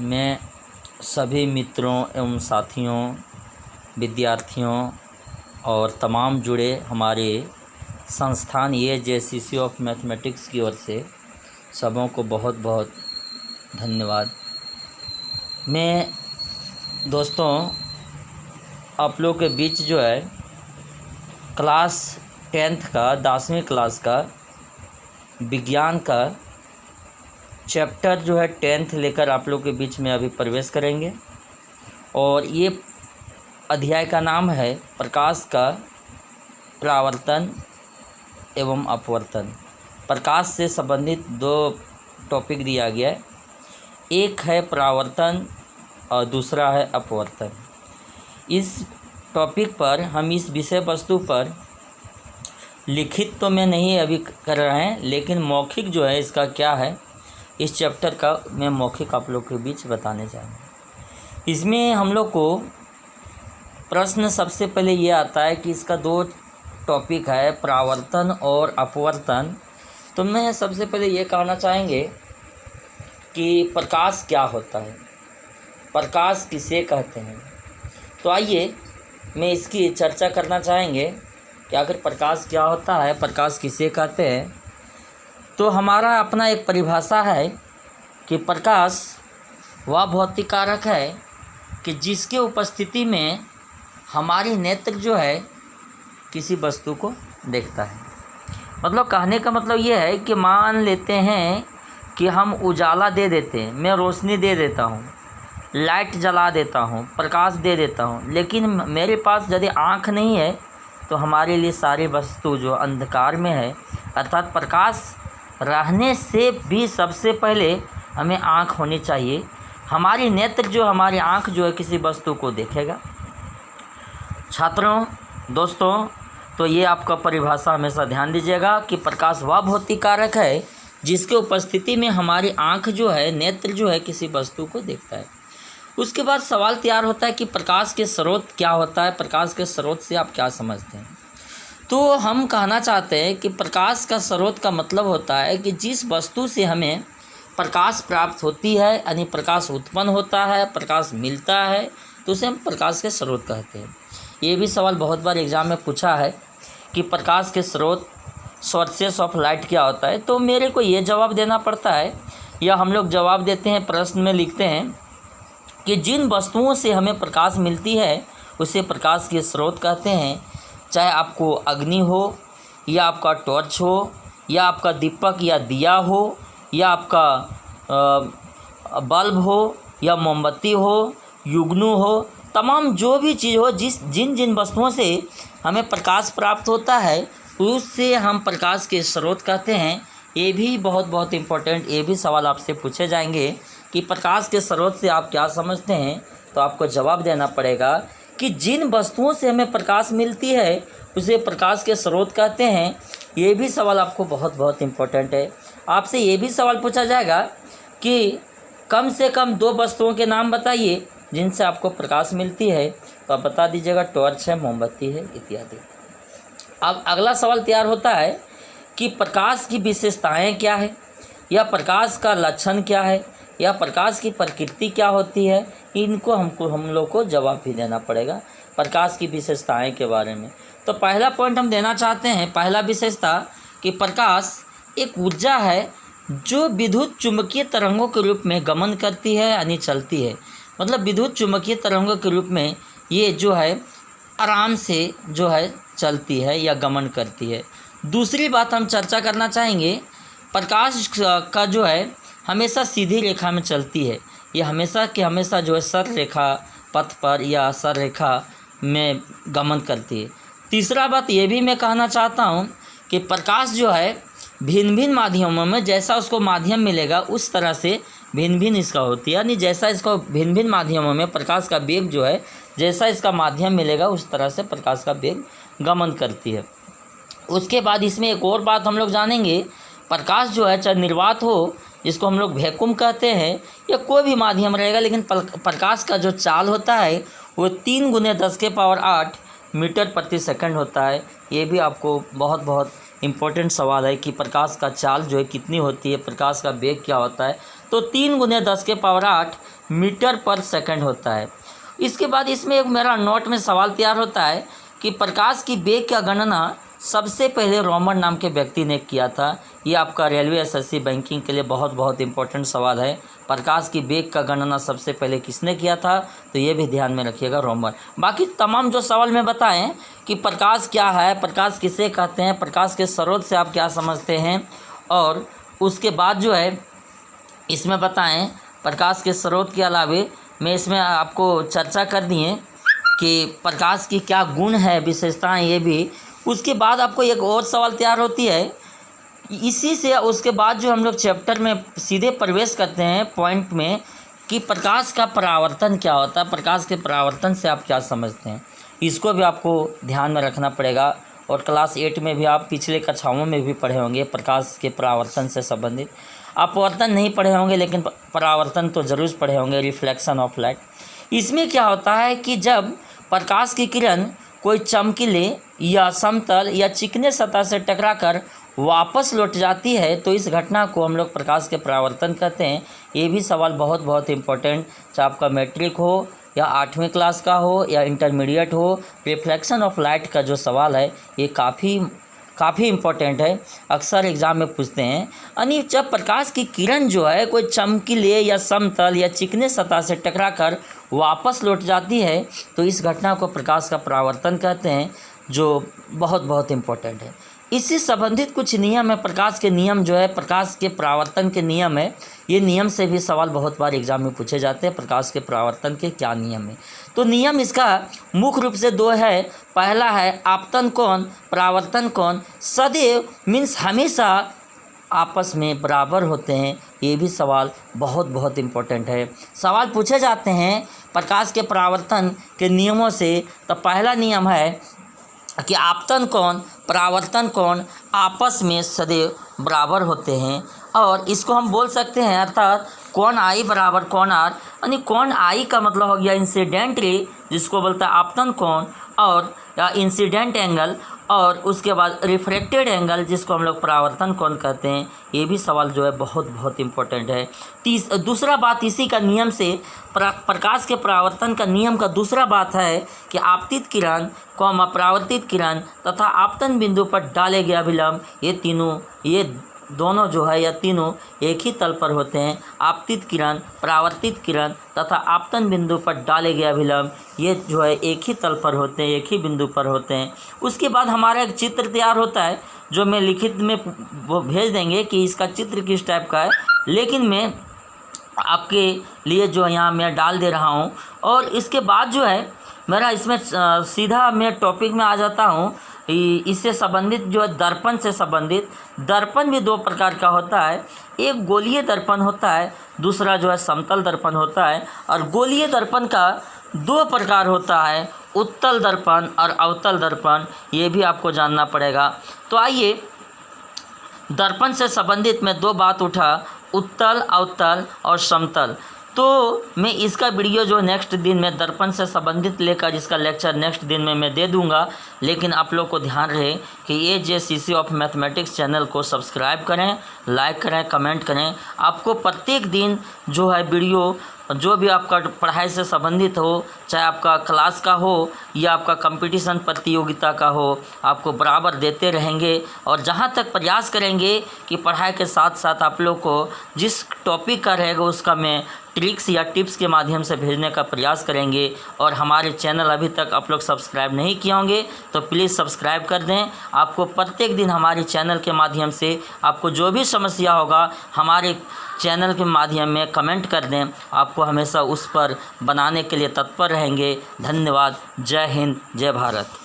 मैं सभी मित्रों एवं साथियों, विद्यार्थियों और तमाम जुड़े हमारे संस्थान AJCC ऑफ मैथमेटिक्स की ओर से सबों को बहुत बहुत धन्यवाद। मैं दोस्तों आप लोग के बीच जो है क्लास 10th का 10वीं क्लास का विज्ञान का चैप्टर जो है 10th लेकर आप लोग के बीच में अभी प्रवेश करेंगे। और ये अध्याय का नाम है प्रकाश का परावर्तन एवं अपवर्तन। प्रकाश से संबंधित दो टॉपिक दिया गया है, एक है परावर्तन और दूसरा है अपवर्तन। इस टॉपिक पर हम इस विषय वस्तु पर लिखित तो मैं नहीं अभी कर रहे हैं, लेकिन मौखिक जो है इसका क्या है, इस चैप्टर का मैं मौखिक आप लोग के बीच बताने चाहूँगा। इसमें हम लोग को प्रश्न सबसे पहले ये आता है कि इसका दो टॉपिक है, परावर्तन और अपवर्तन। तो मैं सबसे पहले ये कहना चाहेंगे कि प्रकाश क्या होता है, प्रकाश किसे कहते हैं। तो आइए मैं इसकी चर्चा करना चाहेंगे कि आखिर प्रकाश क्या होता है, प्रकाश किसे कहते हैं। तो हमारा अपना एक परिभाषा है कि प्रकाश वह भौतिक कारक है कि जिसके उपस्थिति में हमारी नेत्र जो है किसी वस्तु को देखता है। मतलब कहने का मतलब ये है कि मान लेते हैं कि हम उजाला दे देते हैं, मैं रोशनी दे देता हूँ, लाइट जला देता हूँ, प्रकाश दे देता हूँ, लेकिन मेरे पास यदि आँख नहीं है तो हमारे लिए सारी वस्तु जो अंधकार में है, अर्थात प्रकाश रहने से भी सबसे पहले हमें आँख होनी चाहिए। हमारी नेत्र जो हमारी आँख जो है किसी वस्तु को देखेगा। छात्रों, दोस्तों, तो ये आपका परिभाषा हमेशा ध्यान दीजिएगा कि प्रकाश वह भौतिक कारक है जिसके उपस्थिति में हमारी आँख जो है, नेत्र जो है किसी वस्तु को देखता है। उसके बाद सवाल तैयार होता है कि प्रकाश के स्रोत क्या होता है, प्रकाश के स्रोत से आप क्या समझते हैं। तो हम कहना चाहते हैं कि प्रकाश का स्रोत का मतलब होता है कि जिस वस्तु से हमें प्रकाश प्राप्त होती है, यानी प्रकाश उत्पन्न होता है, प्रकाश मिलता है, तो उसे हम प्रकाश के स्रोत कहते हैं। ये भी सवाल बहुत बार एग्ज़ाम में पूछा है कि प्रकाश के स्रोत, सोर्सेस ऑफ लाइट क्या होता है। तो मेरे को ये जवाब देना पड़ता है, या हम लोग जवाब देते हैं, प्रश्न में लिखते हैं कि जिन वस्तुओं से हमें प्रकाश मिलती है उसे प्रकाश के स्रोत कहते हैं। चाहे आपको अग्नि हो, या आपका टॉर्च हो, या आपका दीपक या दिया हो, या आपका बल्ब हो, या मोमबत्ती हो, युग्नू हो, तमाम जो भी चीज़ हो, जिन वस्तुओं से हमें प्रकाश प्राप्त होता है उससे हम प्रकाश के स्रोत कहते हैं। ये भी बहुत इम्पोर्टेंट, ये भी सवाल आपसे पूछे जाएंगे कि प्रकाश के स्रोत से आप क्या समझते हैं। तो आपको जवाब देना पड़ेगा कि जिन वस्तुओं से हमें प्रकाश मिलती है उसे प्रकाश के स्रोत कहते हैं। ये भी सवाल आपको बहुत इम्पोर्टेंट है। आपसे ये भी सवाल पूछा जाएगा कि कम से कम दो वस्तुओं के नाम बताइए जिनसे आपको प्रकाश मिलती है। तो आप बता दीजिएगा, टॉर्च है, मोमबत्ती है, इत्यादि। अब अगला सवाल तैयार होता है कि प्रकाश की विशेषताएं क्या है, या प्रकाश का लक्षण क्या है, या प्रकाश की प्रकृति क्या होती है। इनको हम लोग को जवाब भी देना पड़ेगा प्रकाश की विशेषताएं के बारे में। तो पहला पॉइंट हम देना चाहते हैं, पहला विशेषता कि प्रकाश एक ऊर्जा है जो विद्युत चुंबकीय तरंगों के रूप में गमन करती है, यानी चलती है। मतलब विद्युत चुंबकीय तरंगों के रूप में ये जो है आराम से जो है चलती है या गमन करती है। दूसरी बात हम चर्चा करना चाहेंगे, प्रकाश का जो है हमेशा सीधी रेखा में चलती है। ये हमेशा जो है सर रेखा पथ पर या सर रेखा में गमन करती है। तीसरा बात ये भी मैं कहना चाहता हूँ कि प्रकाश जो है भिन्न भिन्न माध्यमों में जैसा उसको माध्यम मिलेगा उस तरह से भिन्न भिन्न इसका होती है, यानी जैसा इसको भिन्न भिन्न माध्यमों में प्रकाश का वेग जो है, जैसा इसका माध्यम मिलेगा उस तरह से प्रकाश का वेग गमन करती है। उसके बाद इसमें एक और बात हम लोग जानेंगे, प्रकाश जो है चाहे निर्वात हो, जिसको हम लोग वैक्यूम कहते हैं, या कोई भी माध्यम रहेगा, लेकिन प्रकाश का जो चाल होता है वो 3 × 10⁸ मीटर प्रति सेकंड होता है। ये भी आपको बहुत इम्पोर्टेंट सवाल है कि प्रकाश का चाल जो है कितनी होती है, प्रकाश का वेग क्या होता है। तो 3 × 10⁸ मीटर पर सेकंड होता है। इसके बाद इसमें एक मेरा नोट में सवाल तैयार होता है कि प्रकाश की वेग का गणना सबसे पहले रोमन नाम के व्यक्ति ने किया था। ये आपका रेलवे एसएससी बैंकिंग के लिए बहुत बहुत इंपॉर्टेंट सवाल है। प्रकाश की वेग का गणना सबसे पहले किसने किया था, तो ये भी ध्यान में रखिएगा, रोमन। बाकी तमाम जो सवाल में बताएं कि प्रकाश क्या है, प्रकाश किसे कहते हैं, प्रकाश के स्रोत से आप क्या समझते हैं, और उसके बाद जो है इसमें बताएं प्रकाश के स्रोत के अलावे मैं इसमें आपको चर्चा कर दिए कि प्रकाश की क्या गुण है, विशेषताएं, ये भी। उसके बाद आपको एक और सवाल तैयार होती है इसी से। उसके बाद जो हम लोग चैप्टर में सीधे प्रवेश करते हैं पॉइंट में कि प्रकाश का परावर्तन क्या होता है, प्रकाश के परावर्तन से आप क्या समझते हैं, इसको भी आपको ध्यान में रखना पड़ेगा। और क्लास 8 में भी आप पिछले कक्षाओं में भी पढ़े होंगे प्रकाश के परावर्तन से संबंधित। अपवर्तन नहीं पढ़े होंगे लेकिन परावर्तन तो ज़रूर पढ़े होंगे, रिफ्लेक्शन ऑफ लाइट। इसमें क्या होता है कि जब प्रकाश की किरण कोई चमकीले या समतल या चिकने सतह से टकराकर वापस लौट जाती है तो इस घटना को हम लोग प्रकाश के परावर्तन कहते हैं। ये भी सवाल बहुत बहुत इम्पोर्टेंट, चाहे आपका मैट्रिक हो या 8वीं क्लास का हो या इंटरमीडिएट हो, रिफ्लेक्शन ऑफ लाइट का जो सवाल है ये काफ़ी इम्पोर्टेंट है, अक्सर एग्ज़ाम में पूछते हैं। यानी जब प्रकाश की किरण जो है कोई चमकीले या समतल या चिकने सतह से टकराकर वापस लौट जाती है तो इस घटना को प्रकाश का परावर्तन कहते हैं, जो बहुत बहुत इम्पोर्टेंट है। इससे संबंधित कुछ नियम है, प्रकाश के नियम जो है, प्रकाश के परावर्तन के नियम है। ये नियम से भी सवाल बहुत बार एग्जाम में पूछे जाते हैं, प्रकाश के परावर्तन के क्या नियम है। तो नियम इसका मुख्य रूप से 2 है। पहला है आपतन कोण, परावर्तन कोण सदैव मीन्स हमेशा आपस में बराबर होते हैं। ये भी सवाल बहुत बहुत इम्पोर्टेंट है। सवाल पूछे जाते हैं प्रकाश के परावर्तन के नियमों से, तो पहला नियम है कि आपतन कोण परावर्तन कोण आपस में सदैव बराबर होते हैं। और इसको हम बोल सकते हैं अर्थात कोण आई बराबर कोण आर, यानी कोण आई का मतलब हो गया इंसिडेंट रे जिसको बोलता है आपतन कोण, और या इंसिडेंट एंगल, और उसके बाद रिफ्रैक्टेड एंगल जिसको हम लोग परावर्तन कोण कहते हैं। ये भी सवाल जो है बहुत बहुत इम्पोर्टेंट है। दूसरा बात इसी का नियम से प्रकाश के परावर्तन का नियम का दूसरा बात है कि आपतित किरण परावर्तित किरण तथा आपतन बिंदु पर डाले गए अभिलंब, ये दोनों जो है या तीनों एक ही तल पर होते हैं। आपतित किरण, परावर्तित किरण तथा आपतन बिंदु पर डाले गए अभिलंब, ये जो है एक ही तल पर होते हैं, एक ही बिंदु पर होते हैं। उसके बाद हमारा एक चित्र तैयार होता है जो मैं लिखित में वो भेज देंगे कि इसका चित्र किस टाइप का है, लेकिन मैं आपके लिए जो यहाँ मैं डाल दे रहा हूँ। और इसके बाद जो है मेरा इसमें सीधा मैं टॉपिक में आ जाता हूँ। इससे संबंधित जो है दर्पण से संबंधित, दर्पण भी 2 प्रकार का होता है। एक गोलीय दर्पण होता है, दूसरा जो है समतल दर्पण होता है। और गोलीय दर्पण का 2 प्रकार होता है, उत्तल दर्पण और अवतल दर्पण। ये भी आपको जानना पड़ेगा। तो आइए दर्पण से संबंधित मैं 2 बात उठा, उत्तल, अवतल और समतल। तो मैं इसका वीडियो जो नेक्स्ट दिन में दर्पण से संबंधित लेकर इसका लेक्चर नेक्स्ट दिन में मैं दे दूंगा। लेकिन आप लोग को ध्यान रहे कि AJCC ऑफ मैथमेटिक्स चैनल को सब्सक्राइब करें, लाइक करें, कमेंट करें। आपको प्रत्येक दिन जो है वीडियो जो भी आपका पढ़ाई से संबंधित हो, चाहे आपका क्लास का हो या आपका कंपटीशन प्रतियोगिता का हो, आपको बराबर देते रहेंगे। और जहाँ तक प्रयास करेंगे कि पढ़ाई के साथ साथ आप लोग को जिस टॉपिक का रहेगा उसका मैं ट्रिक्स या टिप्स के माध्यम से भेजने का प्रयास करेंगे। और हमारे चैनल अभी तक आप लोग सब्सक्राइब नहीं किए होंगे तो प्लीज़ सब्सक्राइब कर दें। आपको प्रत्येक दिन हमारे चैनल के माध्यम से आपको जो भी समस्या होगा हमारे चैनल के माध्यम में कमेंट कर दें, आपको हमेशा उस पर बनाने के लिए तत्पर रहेंगे। धन्यवाद। जय हिंद, जय भारत।